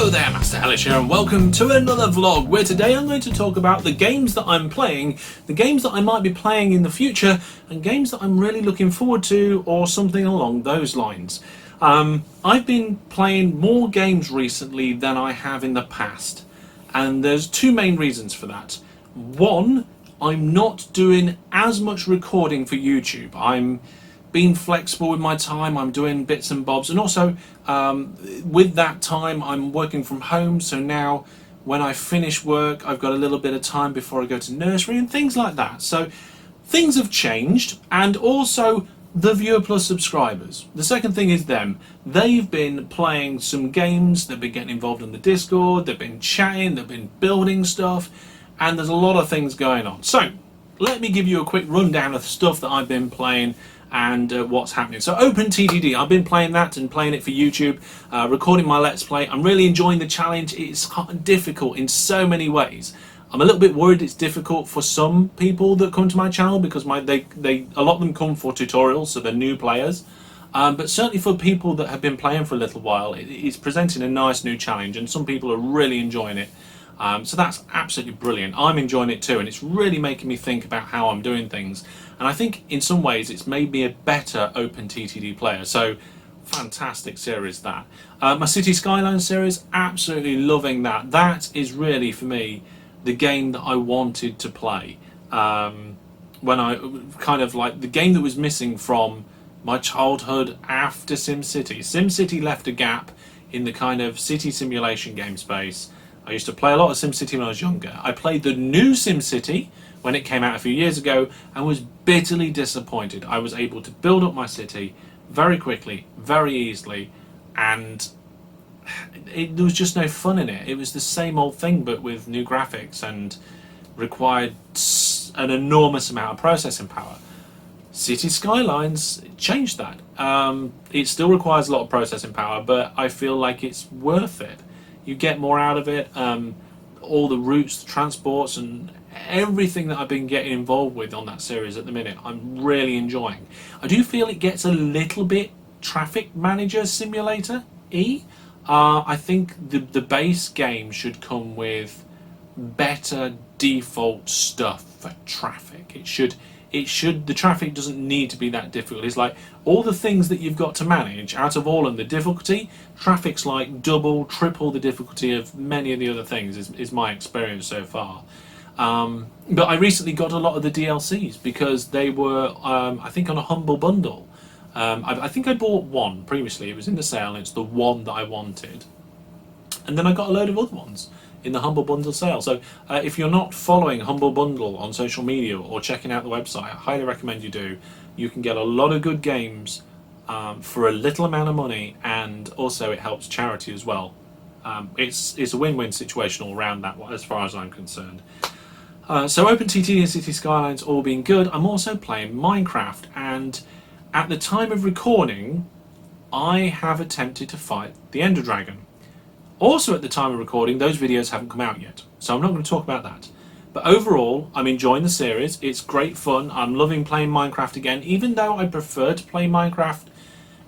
Hello there, Master Hellish here, and welcome to another vlog where today I'm going to talk about the games that I'm playing, the games that I might be playing in the future, and games that I'm really looking forward to, or something along those lines. I've been playing more games recently than I have in the past, and there's two main reasons for that. One, I'm not doing as much recording for YouTube. I'm being flexible with my time, I'm doing bits and bobs, and also with that time I'm working from home, so now when I finish work I've got a little bit of time before I go to nursery and things like that. So things have changed, and also the Viewer Plus subscribers. The second thing is them. They've been playing some games, they've been getting involved in the Discord, they've been chatting, they've been building stuff, and there's a lot of things going on. So let me give you a quick rundown of the stuff that I've been playing and what's happening. So OpenTTD, I've been playing that and playing it for YouTube, recording my Let's Play. I'm really enjoying the challenge. It's difficult in so many ways. I'm a little bit worried it's difficult for some people that come to my channel because a lot of them come for tutorials, so they're new players. But certainly for people that have been playing for a little while, it's presenting a nice new challenge, and some people are really enjoying it. So that's absolutely brilliant. I'm enjoying it too, and it's really making me think about how I'm doing things. And I think in some ways it's made me a better OpenTTD player. So fantastic series that. My City Skylines series, absolutely loving that. That is really for me the game that I wanted to play. When I kind of like the game that was missing from my childhood after SimCity. SimCity left a gap in the kind of city simulation game space. I used to play a lot of SimCity when I was younger. I played the new SimCity when it came out a few years ago and was bitterly disappointed. I was able to build up my city very quickly, very easily, and there was just no fun in it. It was the same old thing but with new graphics and required an enormous amount of processing power. City Skylines changed that. It still requires a lot of processing power, but I feel like it's worth it. You get more out of it. All the routes, the transports, and everything that I've been getting involved with on that series at the minute, I'm really enjoying. I do feel it gets a little bit Traffic Manager Simulator-y. I think the base game should come with better default stuff for traffic. The traffic doesn't need to be that difficult. It's like all the things that you've got to manage, out of all of the difficulty, traffic's like double, triple the difficulty of many of the other things, is my experience so far. But I recently got a lot of the DLCs because they were, I think, on a Humble Bundle. I think I bought one previously, it was in the sale, and it's the one that I wanted. And then I got a load of other ones in the Humble Bundle sale. So if you're not following Humble Bundle on social media or checking out the website, I highly recommend you do. You can get a lot of good games for a little amount of money, and also it helps charity as well. It's a win-win situation all around that, as far as I'm concerned. So OpenTTD and City Skylines all being good. I'm also playing Minecraft, and at the time of recording I have attempted to fight the Ender Dragon. Also at the time of recording, those videos haven't come out yet, so I'm not going to talk about that. But overall, I'm enjoying the series. It's great fun. I'm loving playing Minecraft again. Even though I prefer to play Minecraft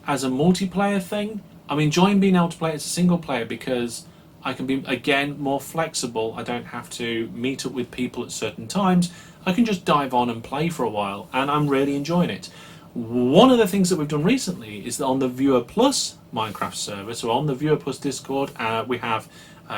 as a multiplayer thing, I'm enjoying being able to play it as a single player because I can be, again, more flexible. I don't have to meet up with people at certain times. I can just dive on and play for a while, and I'm really enjoying it. One of the things that we've done recently is that on the Viewer Plus Minecraft server, so on the Viewer Plus Discord, we have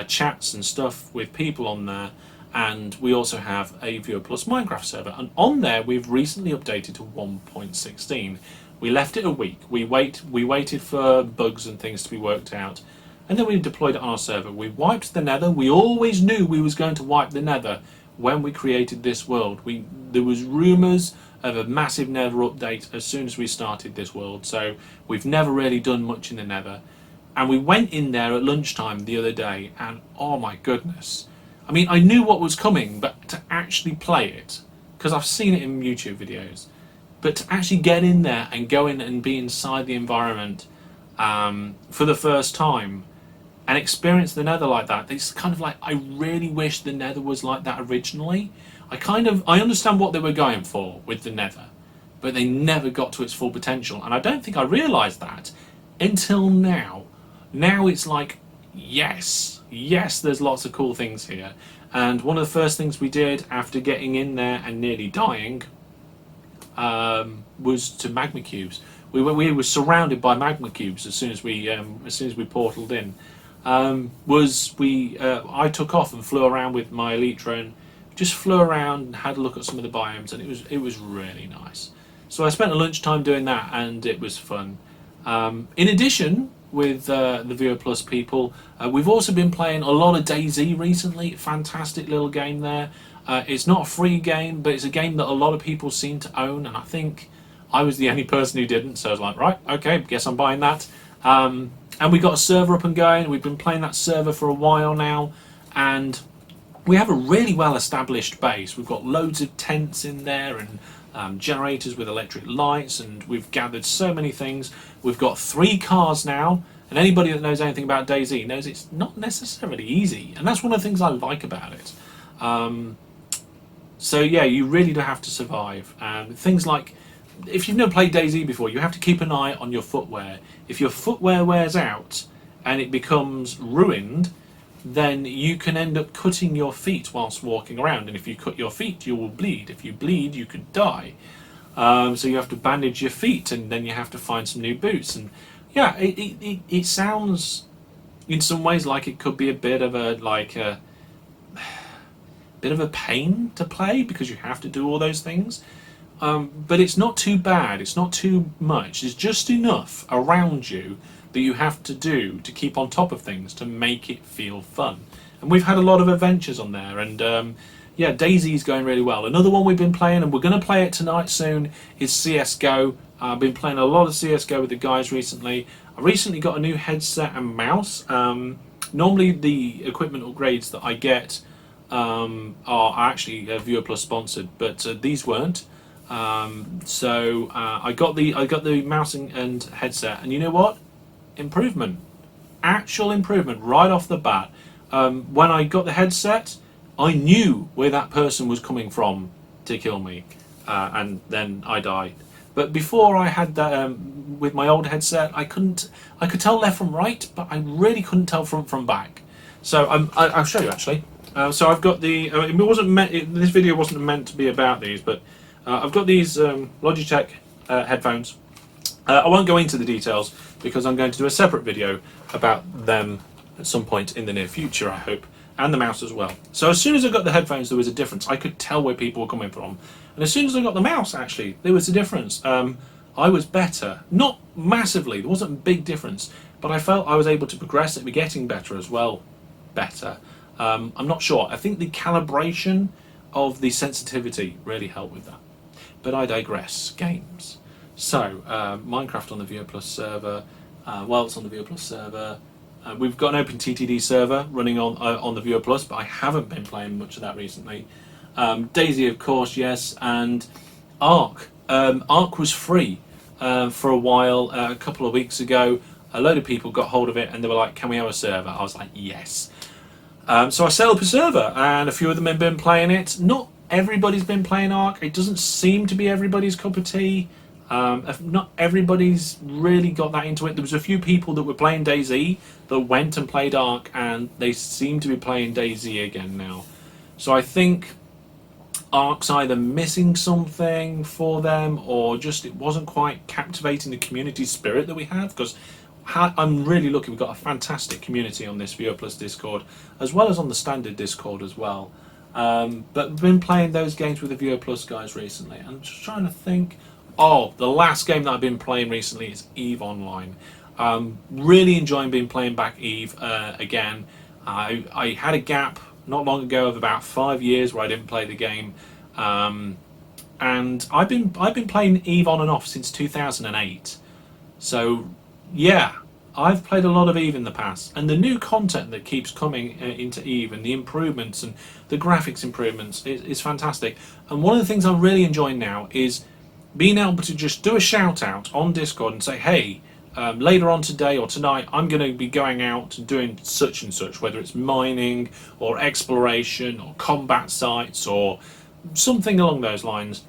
chats and stuff with people on there, and we also have a Viewer Plus Minecraft server, and on there we've recently updated to 1.16. We left it a week. We waited for bugs and things to be worked out, and then we deployed it on our server. We wiped the Nether. We always knew we was going to wipe the Nether when we created this world. There was rumours of a massive Nether update as soon as we started this world, so we've never really done much in the Nether. And we went in there at lunchtime the other day, and oh my goodness. I mean, I knew what was coming, but to actually play it, because I've seen it in YouTube videos, but to actually get in there and go in and be inside the environment for the first time and experience the Nether like that, it's kind of like, I really wish the Nether was like that originally. I understand what they were going for with the Nether, but they never got to its full potential, and I don't think I realised that until now. Now it's like yes, yes, there's lots of cool things here. And one of the first things we did after getting in there and nearly dying was to magma cubes. We were surrounded by magma cubes as soon as we portaled in. I took off and flew around with my elite drone, just flew around and had a look at some of the biomes, and it was really nice. So I spent a lunchtime doing that, and it was fun. In addition, with the Viewer Plus people, we've also been playing a lot of DayZ recently. Fantastic little game there. It's not a free game, but it's a game that a lot of people seem to own, and I think I was the only person who didn't, so I was like, right, okay, guess I'm buying that. And we got a server up and going. We've been playing that server for a while now, and we have a really well established base. We've got loads of tents in there and generators with electric lights, and we've gathered so many things. We've got 3 cars now, and anybody that knows anything about DayZ knows it's not necessarily easy, and that's one of the things I like about it. So yeah, you really do have to survive. Things like, if you've never played DayZ before, you have to keep an eye on your footwear. If your footwear wears out and it becomes ruined, then you can end up cutting your feet whilst walking around, and if you cut your feet you will bleed. If you bleed you could die. So you have to bandage your feet, and then you have to find some new boots. And yeah, it sounds in some ways like it could be a bit of a pain to play, because you have to do all those things, but it's not too bad, it's not too much. There's just enough around you that you have to do to keep on top of things to make it feel fun. And we've had a lot of adventures on there, and yeah, DayZ is going really well. Another one we've been playing, and we're going to play it tonight soon, is CSGO. I've been playing a lot of CSGO with the guys recently. I recently got a new headset and mouse. Normally the equipment upgrades that I get are actually Viewer Plus sponsored, but these weren't. So I got the mouse and headset, and you know what? Improvement, actual improvement right off the bat. When I got the headset, I knew where that person was coming from to kill me, and then I died. But before I had that, with my old headset, I could tell left from right, but I really couldn't tell front from back. So I'll show you actually. So I've got the. This video wasn't meant to be about these, but I've got these Logitech headphones. I won't go into the details because I'm going to do a separate video about them at some point in the near future, I hope, and the mouse as well. So as soon as I got the headphones, there was a difference. I could tell where people were coming from, and as soon as I got the mouse, actually, there was a difference. I was better, not massively. There wasn't a big difference, but I felt I was able to progress at getting better as well. Better. I'm not sure. I think the calibration of the sensitivity really helped with that. But I digress. Games. So, Minecraft on the Viewer Plus server. Well, it's on the Viewer Plus server. We've got an OpenTTD server running on the Viewer Plus, but I haven't been playing much of that recently. DayZ, of course, yes, and Ark. Ark was free for a while. A couple of weeks ago, a load of people got hold of it, and they were like, "Can we have a server?" I was like, "Yes." So I set up a server, and a few of them have been playing it. Not everybody's been playing Ark. It doesn't seem to be everybody's cup of tea. Not everybody's really got that into it. There was a few people that were playing DayZ that went and played Ark, and they seem to be playing DayZ again now. So I think Ark's either missing something for them, or just it wasn't quite captivating the community spirit that we have, because I'm really lucky. We've got a fantastic community on this Viewer Plus Discord, as well as on the standard Discord as well. But we've been playing those games with the Viewer Plus guys recently. I'm just trying to think. Oh, the last game that I've been playing recently is EVE Online. Really enjoying playing back EVE again. I had a gap not long ago of about 5 years where I didn't play the game, and I've been playing EVE on and off since 2008. So yeah, I've played a lot of EVE in the past, and the new content that keeps coming into EVE and the improvements and the graphics improvements is fantastic. And one of the things I'm really enjoying now is being able to just do a shout out on Discord and say, hey, later on today or tonight I'm going to be going out and doing such and such, whether it's mining or exploration or combat sites or something along those lines.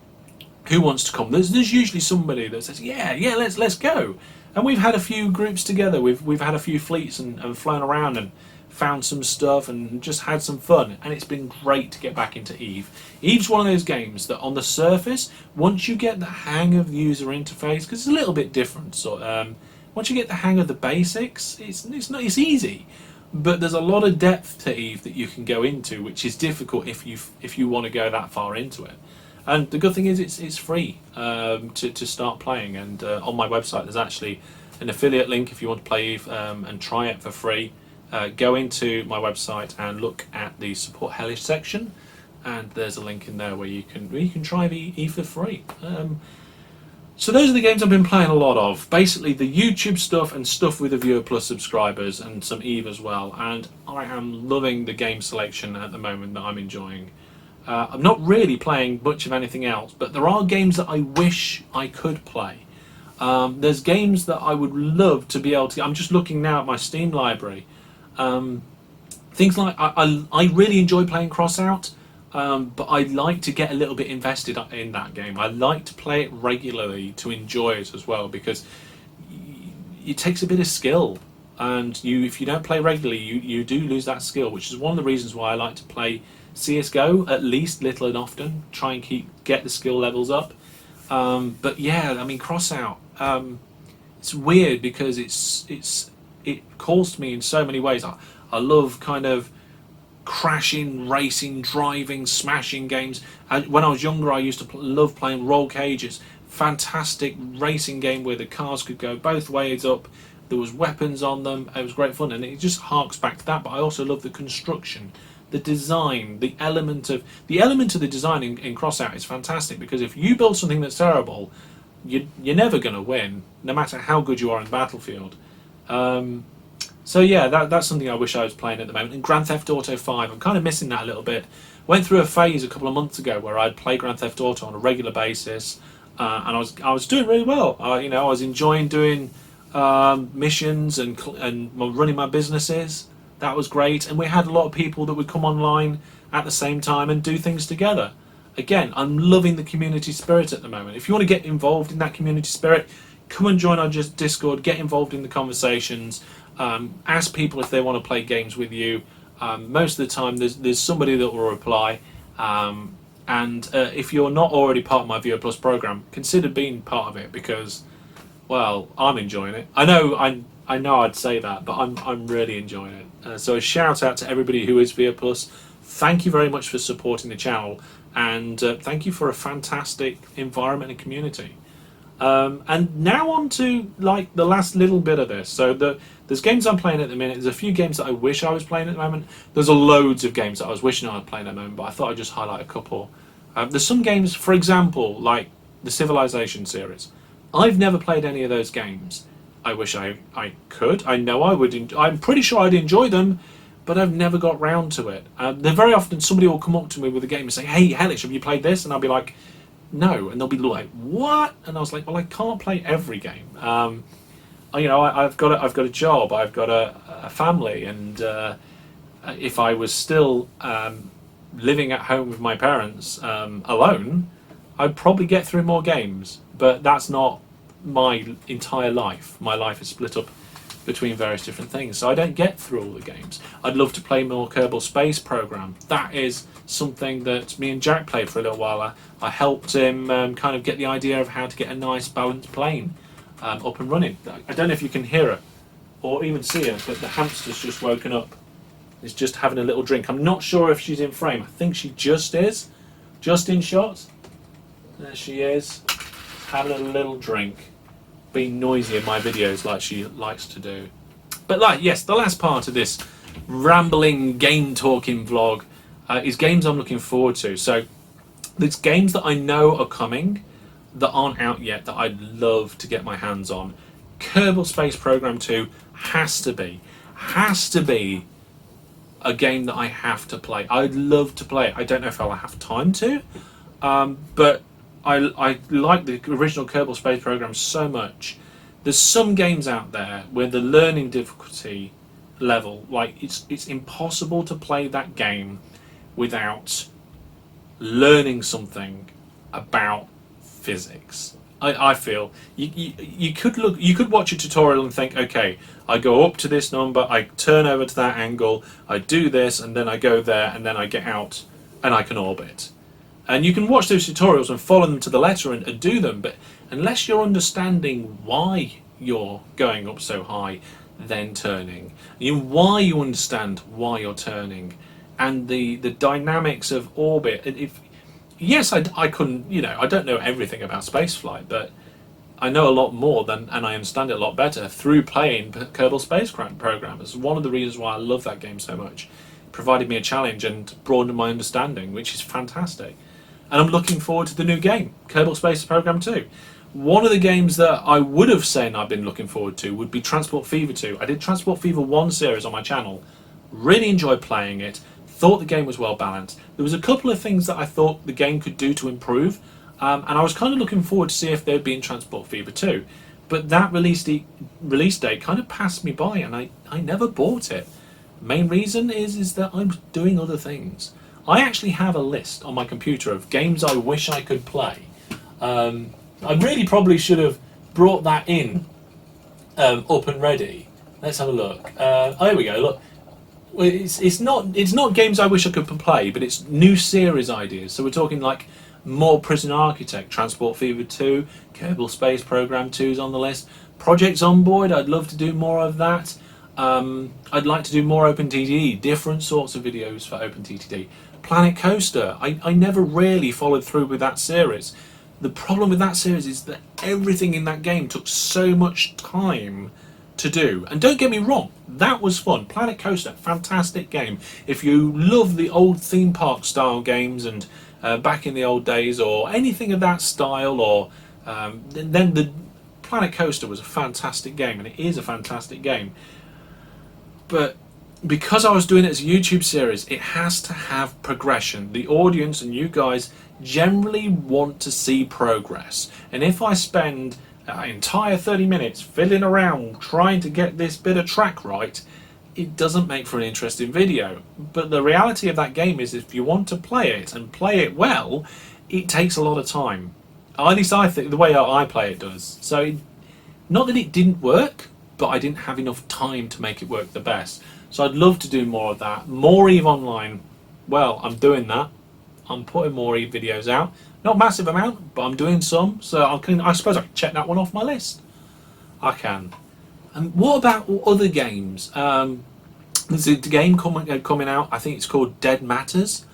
Who wants to come? There's usually somebody that says, yeah, let's go. and we've had a few groups together. We've had a few fleets and flown around and found some stuff and just had some fun, and it's been great to get back into Eve. Eve's one of those games that on the surface, once you get the hang of the user interface, because it's a little bit different, so once you get the hang of the basics, it's easy. But there's a lot of depth to Eve that you can go into, which is difficult if you want to go that far into it. And the good thing is it's free to start playing, and on my website there's actually an affiliate link if you want to play Eve and try it for free. Go into my website and look at the support Hellish section, and there's a link in there where you can try Eve for free. So those are the games I've been playing a lot of. Basically the YouTube stuff and stuff with the Viewer Plus subscribers, and some Eve as well. And I am loving the game selection at the moment that I'm enjoying. I'm not really playing much of anything else, but there are games that I wish I could play. There's games that I would love to be able to. I'm just looking now at my Steam library. Things like I really enjoy playing Crossout, but I like to get a little bit invested in that game. I like to play it regularly to enjoy it as well, because it takes a bit of skill, and if you don't play regularly, you do lose that skill, which is one of the reasons why I like to play CSGO at least little and often, try and get the skill levels up. But yeah, I mean Crossout, it's weird because it calls to me in so many ways. I love kind of crashing, racing, driving, smashing games. When I was younger, I used to love playing Roll Cages. Fantastic racing game where the cars could go both ways up. There was weapons on them. It was great fun, and it just harks back to that. But I also love the construction, the design, the element of the design in Crossout is fantastic, because if you build something that's terrible, you're never going to win, no matter how good you are in the battlefield. So yeah, that's something I wish I was playing at the moment. And Grand Theft Auto 5, I'm kind of missing that a little bit. Went through a phase a couple of months ago where I'd play Grand Theft Auto on a regular basis, and I was doing really well. I was enjoying doing missions and running my businesses. That was great, and we had a lot of people that would come online at the same time and do things together. Again, I'm loving the community spirit at the moment. If you want to get involved in that community spirit, come and join our Discord, get involved in the conversations, ask people if they want to play games with you. Most of the time there's somebody that will reply, and if you're not already part of my Viewer Plus program, consider being part of it, because, well, I'm enjoying it. I know I'd say that, but I'm really enjoying it. So a shout out to everybody who is Viewer Plus. Thank you very much for supporting the channel, and thank you for a fantastic environment and community. And now on to like the last little bit of this. So there's games I'm playing at the minute. There's a few games that I wish I was playing at the moment. There's loads of games that I was wishing I was playing at the moment, but I thought I'd just highlight a couple. There's some games, for example, like the Civilization series. I've never played any of those games. I wish I could. I know I would. I'm pretty sure I'd enjoy them, but I've never got round to it. Then very often somebody will come up to me with a game and say, "Hey, Hellish, have you played this?" And I'll be like, "No," and they'll be like, "What?" And I was like, "Well, I can't play every game. I've got a job, I've got a family, and if I was still living at home with my parents alone, I'd probably get through more games. But that's not my entire life. My life is split up between various different things, so I don't get through all the games. I'd love to play more Kerbal Space Program. That is something that me and Jack played for a little while. I helped him kind of get the idea of how to get a nice balanced plane up and running. I don't know if you can hear her or even see her, but the hamster's just woken up. Is just having a little drink. I'm not sure if she's in frame. I think she just is. Just in shot. There she is, having a little drink. Being noisy in my videos like she likes to do. But yes, the last part of this rambling game talking vlog is games I'm looking forward to. So there's games that I know are coming that aren't out yet that I'd love to get my hands on. Kerbal Space Program 2 has to be a game that I have to play. I'd love to play it. I don't know if I'll have time to, but I like the original Kerbal Space Program so much. There's some games out there where the learning difficulty level, like it's impossible to play that game without learning something about physics. I feel you could watch a tutorial and think, okay, I go up to this number, I turn over to that angle, I do this, and then I go there, and then I get out and I can orbit. And you can watch those tutorials and follow them to the letter and do them, but unless you're understanding why you're going up so high, then turning, why you understand why you're turning, and the dynamics of orbit. Yes, I couldn't, I don't know everything about spaceflight, but I know a lot more and I understand it a lot better through playing Kerbal Space Program. It's one of the reasons why I love that game so much. It provided me a challenge and broadened my understanding, which is fantastic. And I'm looking forward to the new game, Kerbal Space Program 2. One of the games that I would have said I've been looking forward to would be Transport Fever 2. I did Transport Fever 1 series on my channel, really enjoyed playing it, thought the game was well balanced. There was a couple of things that I thought the game could do to improve, and I was kind of looking forward to see if they'd be in Transport Fever 2. But that release date kind of passed me by, and I never bought it. Main reason is that I was doing other things. I actually have a list on my computer of games I wish I could play. I really probably should have brought that in up and ready. Let's have a look. Oh, here we go. Look. Well, it's not games I wish I could play, but it's new series ideas. So we're talking like more Prison Architect, Transport Fever 2, Kerbal Space Program 2 is on the list. Project Zomboid, I'd love to do more of that. I'd like to do more OpenTTD, different sorts of videos for OpenTTD. Planet Coaster, I never really followed through with that series. The problem with that series is that everything in that game took so much time to do. And don't get me wrong, that was fun. Planet Coaster, fantastic game. If you love the old theme park style games and back in the old days, or anything of that style, or then the Planet Coaster was a fantastic game, and it is a fantastic game. But because I was doing it as a YouTube series, it has to have progression. The audience and you guys generally want to see progress. And if I spend an entire 30 minutes fiddling around trying to get this bit of track right, it doesn't make for an interesting video. But the reality of that game is, if you want to play it and play it well, it takes a lot of time. At least I think the way I play it does. So not that it didn't work, but I didn't have enough time to make it work the best. So I'd love to do more of that. More EVE Online, well, I'm doing that. I'm putting more EVE videos out. Not a massive amount, but I'm doing some. So I suppose I can check that one off my list. I can. And what about other games? There's a game coming out, I think it's called Dead Matters.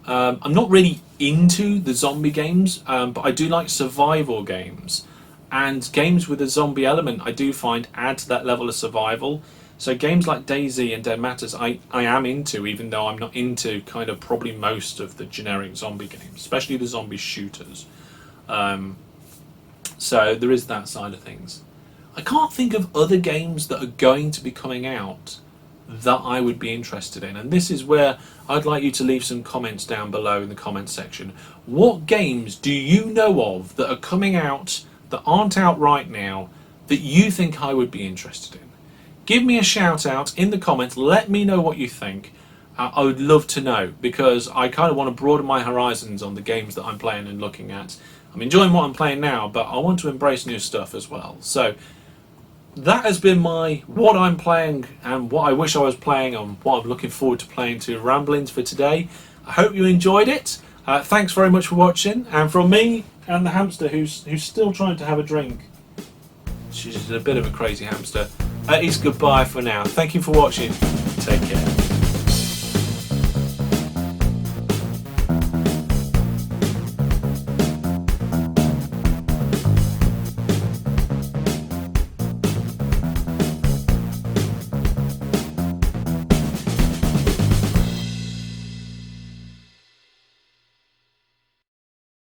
I'm not really into the zombie games, but I do like survival games. And games with a zombie element I do find add to that level of survival. So games like DayZ and Dead Matters I am into, even though I'm not into kind of probably most of the generic zombie games, especially the zombie shooters. So there is that side of things. I can't think of other games that are going to be coming out that I would be interested in, and this is where I'd like you to leave some comments down below in the comments section. What games do you know of that are coming out that aren't out right now that you think I would be interested in? Give me a shout out in the comments, let me know what you think. I would love to know, because I kind of want to broaden my horizons on the games that I'm playing and looking at. I'm enjoying what I'm playing now, but I want to embrace new stuff as well. So that has been my what I'm playing and what I wish I was playing and what I'm looking forward to playing to ramblings for today. I hope you enjoyed it. Thanks very much for watching, and from me and the hamster who's still trying to have a drink, she's a bit of a crazy hamster, it's goodbye for now. Thank you for watching. Take care.